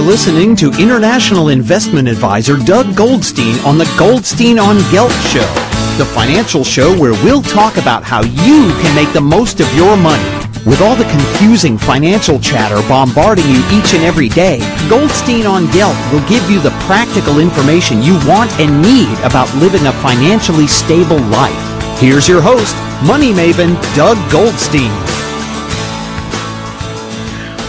listening to international investment advisor Doug Goldstein on the Goldstein on Gelt show, the financial show where we'll talk about how you can make the most of your money. With all the confusing financial chatter bombarding you each and every day, Goldstein on Gelt will give you the practical information you want and need about living a financially stable life. Here's your host, money maven Doug Goldstein.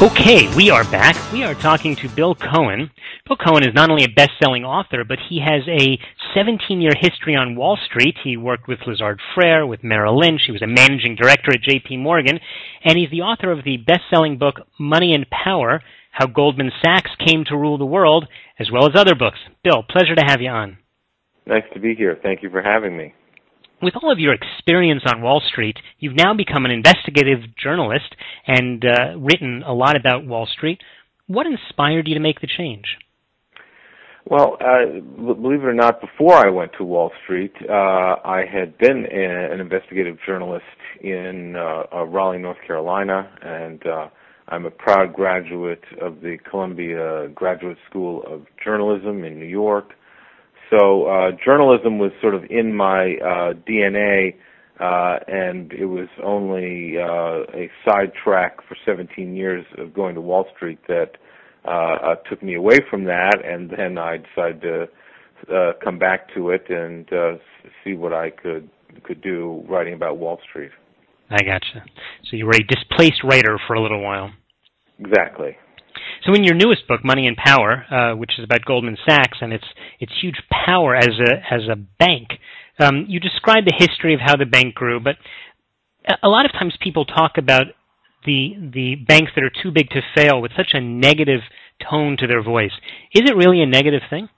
Okay, we are back. We are talking to Bill Cohan. Bill Cohan is not only a best-selling author, but he has a 17-year history on Wall Street. He worked with Lazard, Frères, with Merrill Lynch. He was a managing director at JPMorgan. And he's the author of the best-selling book, Money and Power, How Goldman Sachs Came to Rule the World, as well as other books. Bill, pleasure to have you on. Nice to be here. Thank you for having me. With all of your experience on Wall Street, you've now become an investigative journalist and written a lot about Wall Street. What inspired you to make the change? Well, believe it or not, before I went to Wall Street, I had been an investigative journalist in Raleigh, North Carolina, and I'm a proud graduate of the Columbia Graduate School of Journalism in New York. So journalism was sort of in my DNA, and it was only a sidetrack for 17 years of going to Wall Street that took me away from that, and then I decided to come back to it and see what I could do writing about Wall Street. I gotcha. So you were a displaced writer for a little while. Exactly. So in your newest book, Money and Power, which is about Goldman Sachs and its huge power as a bank, you describe the history of how the bank grew, but a lot of times people talk about the banks that are too big to fail with such a negative tone to their voice. Is it really a negative thing?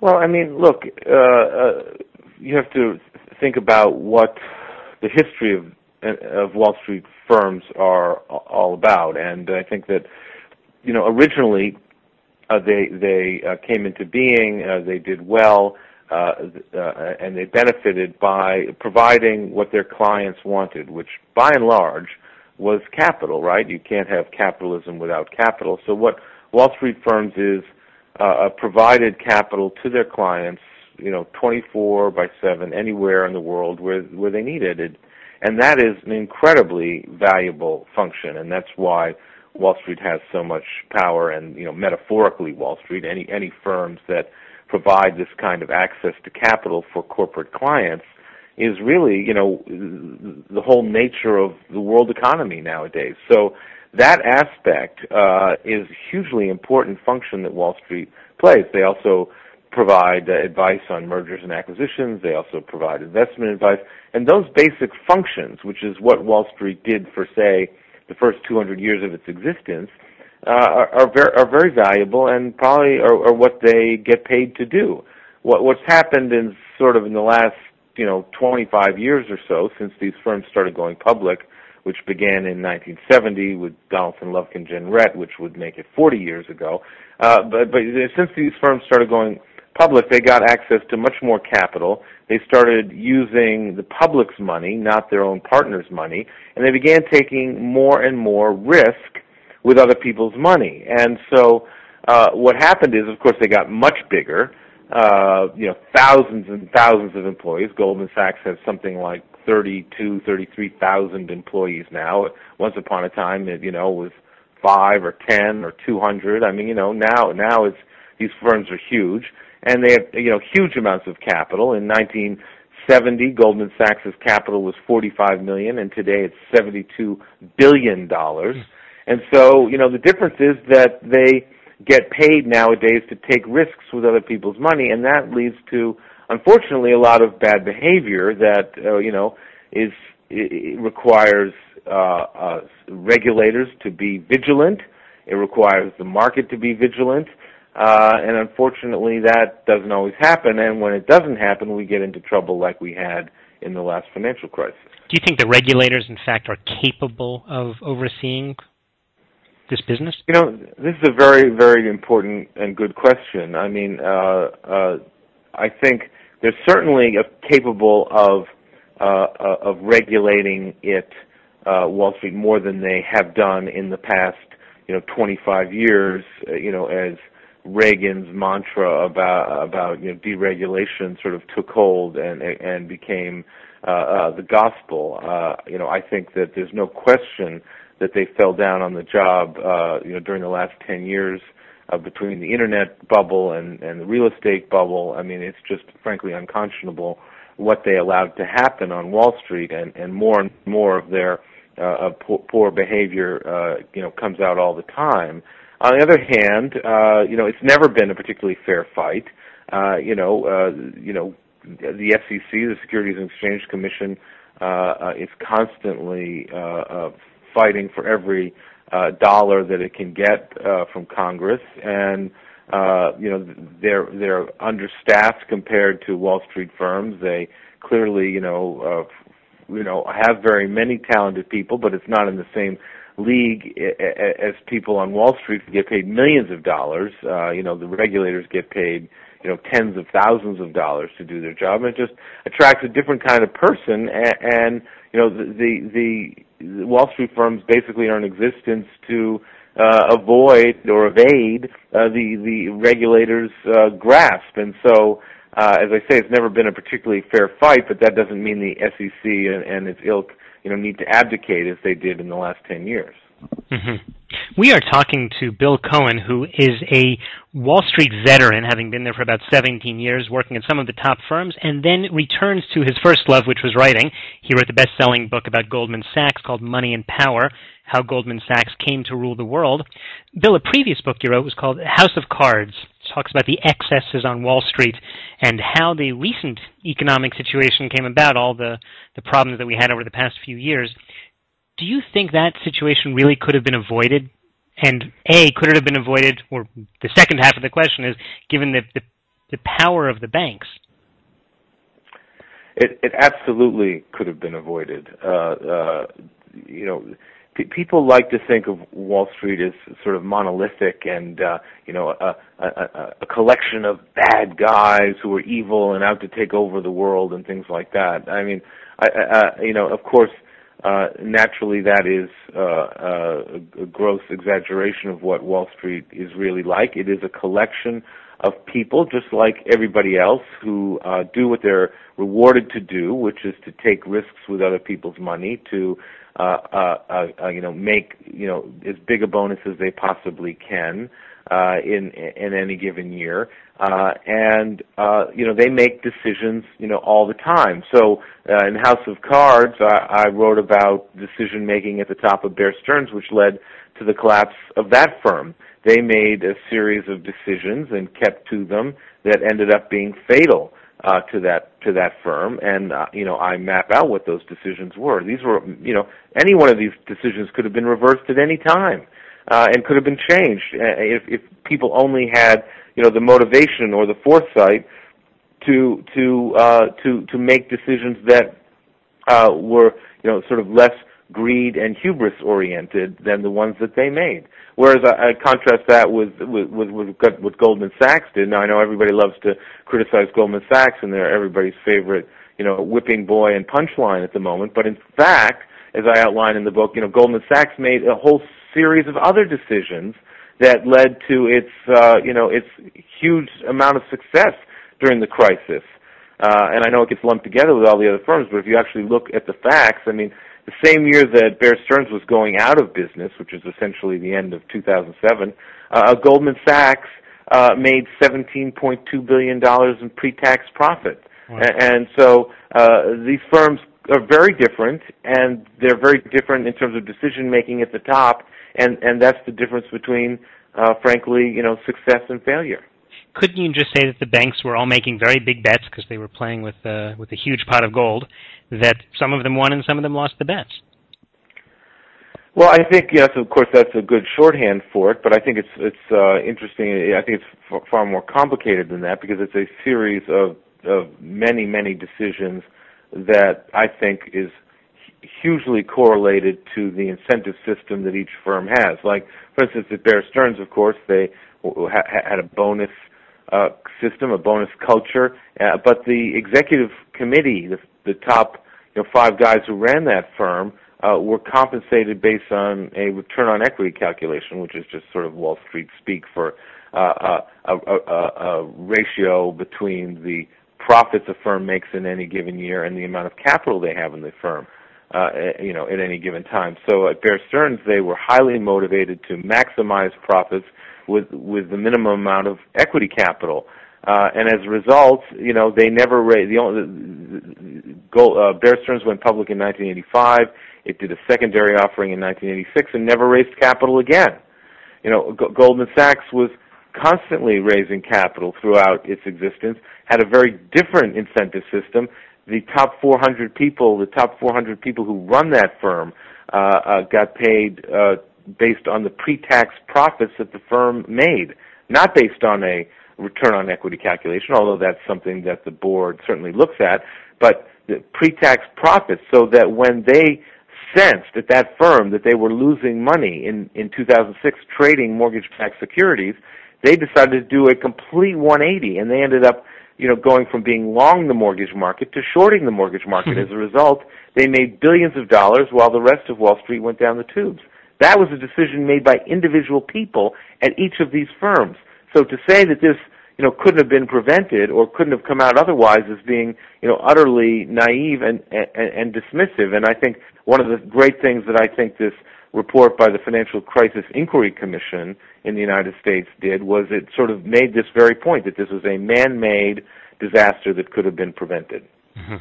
Well, I mean, look, you have to think about what the history of Wall Street firms are all about, and I think that, you know, originally they came into being, they did well, and they benefited by providing what their clients wanted, which by and large was capital, right? You can't have capitalism without capital. So what Wall Street firms is provided capital to their clients, you know, 24/7, anywhere in the world where they needed it. And that is an incredibly valuable function, and that's why Wall Street has so much power, and, you know, metaphorically Wall Street, any firms that provide this kind of access to capital for corporate clients is really, you know, the whole nature of the world economy nowadays. So that aspect is a hugely important function that Wall Street plays. They also provide advice on mergers and acquisitions. They also provide investment advice. And those basic functions, which is what Wall Street did for, say, the first 200 years of its existence, are very valuable and probably are what they get paid to do. What's happened in the last, you know, 25 years or so since these firms started going public, which began in 1970 with Donaldson, Lufkin, Jenrette, which would make it 40 years ago. But since these firms started going public, they got access to much more capital. They started using the public's money, not their own partners' money, and they began taking more and more risk with other people's money. And so what happened is, of course, they got much bigger, you know, thousands and thousands of employees. Goldman Sachs has something like 33,000 employees now. Once upon a time, it, you know, was 5 or 10 or 200. I mean, you know, now these firms are huge. And they have, you know, huge amounts of capital. In 1970, Goldman Sachs' capital was $45 million, and today it's $72 billion. And so, you know, the difference is that they get paid nowadays to take risks with other people's money, and that leads to, unfortunately, a lot of bad behavior that, you know, it requires regulators to be vigilant. It requires the market to be vigilant. And unfortunately, that doesn't always happen, and when it doesn't happen, we get into trouble like we had in the last financial crisis. Do you think the regulators, in fact, are capable of overseeing this business? You know, this is a very, very important and good question. I mean, I think they're certainly capable of regulating it, Wall Street, more than they have done in the past, 25 years, as Reagan's mantra about deregulation sort of took hold and became the gospel. I think that there's no question that they fell down on the job during the last 10 years between the internet bubble and the real estate bubble. I mean, it's just frankly unconscionable what they allowed to happen on Wall Street, and more of their poor behavior comes out all the time. On the other hand, it's never been a particularly fair fight. The SEC, the Securities and Exchange Commission, is constantly fighting for every dollar that it can get from Congress, and they're understaffed compared to Wall Street firms. They clearly, have very many talented people, but it's not in the same league as people on Wall Street who get paid millions of dollars. The regulators get paid tens of thousands of dollars to do their job, and it just attracts a different kind of person. And the Wall Street firms basically are in existence to avoid or evade the regulators' grasp. And so, as I say, it's never been a particularly fair fight, but that doesn't mean the SEC and its ilk need to abdicate as they did in the last 10 years. Mm-hmm. We are talking to Bill Cohan, who is a Wall Street veteran, having been there for about 17 years, working at some of the top firms, and then returns to his first love, which was writing. He wrote the best-selling book about Goldman Sachs called Money and Power, How Goldman Sachs Came to Rule the World. Bill, a previous book you wrote was called House of Cards. It talks about the excesses on Wall Street and how the recent economic situation came about, all the problems that we had over the past few years. Do you think that situation really could have been avoided? And A, could it have been avoided? Or the second half of the question is, given the power of the banks. It absolutely could have been avoided. People like to think of Wall Street as sort of monolithic and a collection of bad guys who are evil and out to take over the world and things like that. I mean, of course, naturally that is a gross exaggeration of what Wall Street is really like. It is a collection of people, just like everybody else, who do what they're rewarded to do, which is to take risks with other people's money, to make as big a bonus as they possibly can in any given year, and they make decisions all the time. So in House of Cards, I wrote about decision making at the top of Bear Stearns, which led to the collapse of that firm. They made a series of decisions and kept to them that ended up being fatal to that firm, and I map out what those decisions were. These were, any one of these decisions could have been reversed at any time, and could have been changed if people only had the motivation or the foresight to make decisions that were sort of less greed and hubris oriented than the ones that they made. Whereas I contrast that with what Goldman Sachs did. Now I know everybody loves to criticize Goldman Sachs, and they're everybody's favorite, whipping boy and punchline at the moment. But in fact, as I outline in the book, Goldman Sachs made a whole series of other decisions that led to its huge amount of success during the crisis. And I know it gets lumped together with all the other firms, but if you actually look at the facts, I mean, the same year that Bear Stearns was going out of business, which is essentially the end of 2007, Goldman Sachs made $17.2 billion in pre-tax profit. Wow. And so these firms are very different, and they're very different in terms of decision-making at the top, and that's the difference between, frankly, success and failure. Couldn't you just say that the banks were all making very big bets because they were playing with a huge pot of gold, that some of them won and some of them lost the bets? Well, I think, yes, of course, that's a good shorthand for it, but I think it's interesting. I think it's far more complicated than that, because it's a series of many, many decisions that I think is hugely correlated to the incentive system that each firm has. Like, for instance, at Bear Stearns, of course, they had a bonus system, a bonus culture, but the executive committee, the top 5 guys who ran that firm, were compensated based on a return on equity calculation, which is just sort of Wall Street speak for a ratio between the profits a firm makes in any given year and the amount of capital they have in the firm, at any given time. So at Bear Stearns, they were highly motivated to maximize profits with the minimum amount of equity capital. And as a result, they never raised. Bear Stearns went public in 1985. It did a secondary offering in 1986 and never raised capital again. Goldman Sachs was constantly raising capital throughout its existence, had a very different incentive system. The top 400 people who run that firm got paid based on the pre-tax profits that the firm made, not based on a return on equity calculation, although that's something that the board certainly looks at, but the pre-tax profits, so that when they sensed at that firm that they were losing money in 2006 trading mortgage-backed securities, they decided to do a complete 180, and they ended up going from being long the mortgage market to shorting the mortgage market. As a result, they made billions of dollars while the rest of Wall Street went down the tubes. That was a decision made by individual people at each of these firms. So to say that this couldn't have been prevented or couldn't have come out otherwise is being utterly naive and dismissive. And I think one of the great things that I think this report by the Financial Crisis Inquiry Commission in the United States did was it sort of made this very point, that this was a man-made disaster that could have been prevented. Mm-hmm.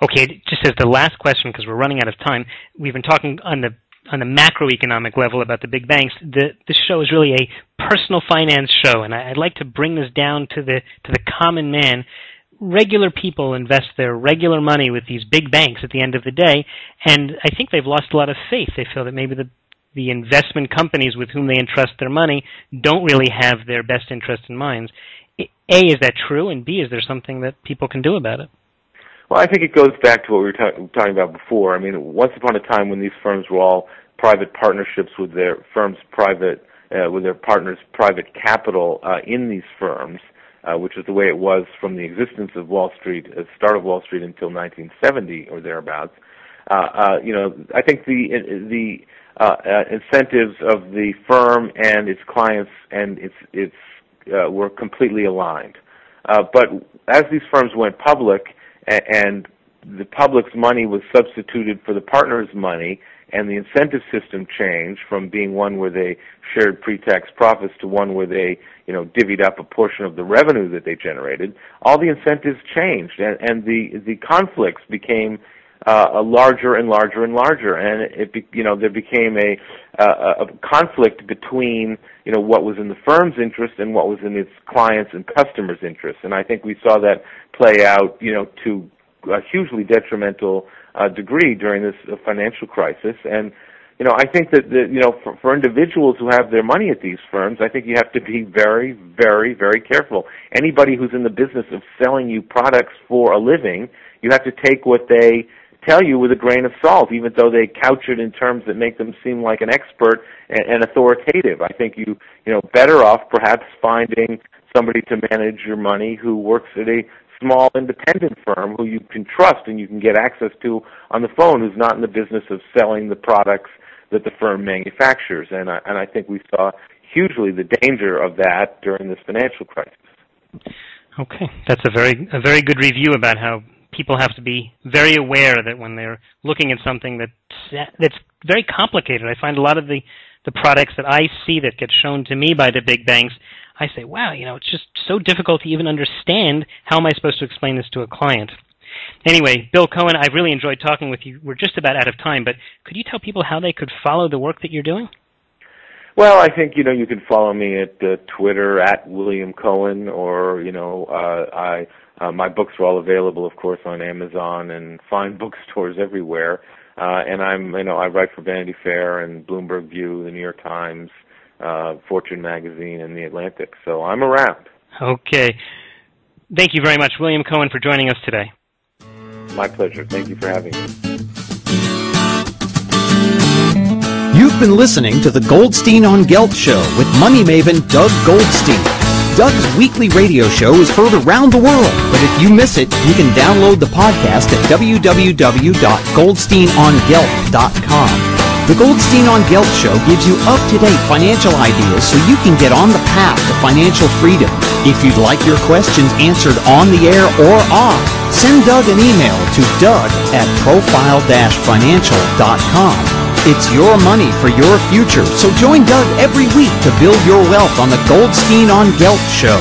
Okay, just as the last question, because we're running out of time, we've been talking on the macroeconomic level about the big banks. This show is really a personal finance show, and I'd like to bring this down to the common man. Regular people invest their regular money with these big banks at the end of the day, and I think they've lost a lot of faith. They feel that maybe the investment companies with whom they entrust their money don't really have their best interest in mind. A, is that true? And B, is there something that people can do about it? Well, I think it goes back to what we were talking about before. I mean, once upon a time when these firms were all private partnerships with their firms' with their partners' private capital in these firms, which is the way it was from the existence of Wall Street, start of Wall Street until 1970 or thereabouts. I think the incentives of the firm and its clients and its were completely aligned. But as these firms went public and the public's money was substituted for the partners' money, and the incentive system changed from being one where they shared pre-tax profits to one where they, divvied up a portion of the revenue that they generated, all the incentives changed, and the conflicts became larger and larger and larger, and there became a conflict between what was in the firm's interest and what was in its clients' and customers' interest, and I think we saw that play out, to a hugely detrimental degree during this financial crisis. And I think that for individuals who have their money at these firms, I think you have to be very, very, very careful. Anybody who's in the business of selling you products for a living, you have to take what they tell you with a grain of salt, even though they couch it in terms that make them seem like an expert and authoritative. I think you better off perhaps finding somebody to manage your money who works at a small independent firm who you can trust and you can get access to on the phone, who's not in the business of selling the products that the firm manufactures. And I think we saw hugely the danger of that during this financial crisis. Okay, that's a very good review about how people have to be very aware that when they're looking at something that's very complicated. I find a lot of the products that I see that get shown to me by the big banks, I say, wow, it's just so difficult to even understand. How am I supposed to explain this to a client? Anyway, Bill Cohan, I've really enjoyed talking with you. We're just about out of time, but could you tell people how they could follow the work that you're doing? Well, I think, you can follow me at Twitter, at William Cohan, or, my books are all available, of course, on Amazon and fine bookstores everywhere. And I write for Vanity Fair and Bloomberg View, the New York Times, Fortune Magazine, and The Atlantic. So I'm around. Okay. Thank you very much, William Cohan, for joining us today. My pleasure. Thank you for having me. You've been listening to the Goldstein on Gelt Show with money maven Doug Goldstein. Doug's weekly radio show is heard around the world, but if you miss it, you can download the podcast at www.goldsteinongelt.com. The Goldstein on Gelt Show gives you up-to-date financial ideas so you can get on the path to financial freedom. If you'd like your questions answered on the air or off, send Doug an email to doug@profile-financial.com. It's your money for your future, so join Doug every week to build your wealth on the Goldstein on Gelt Show.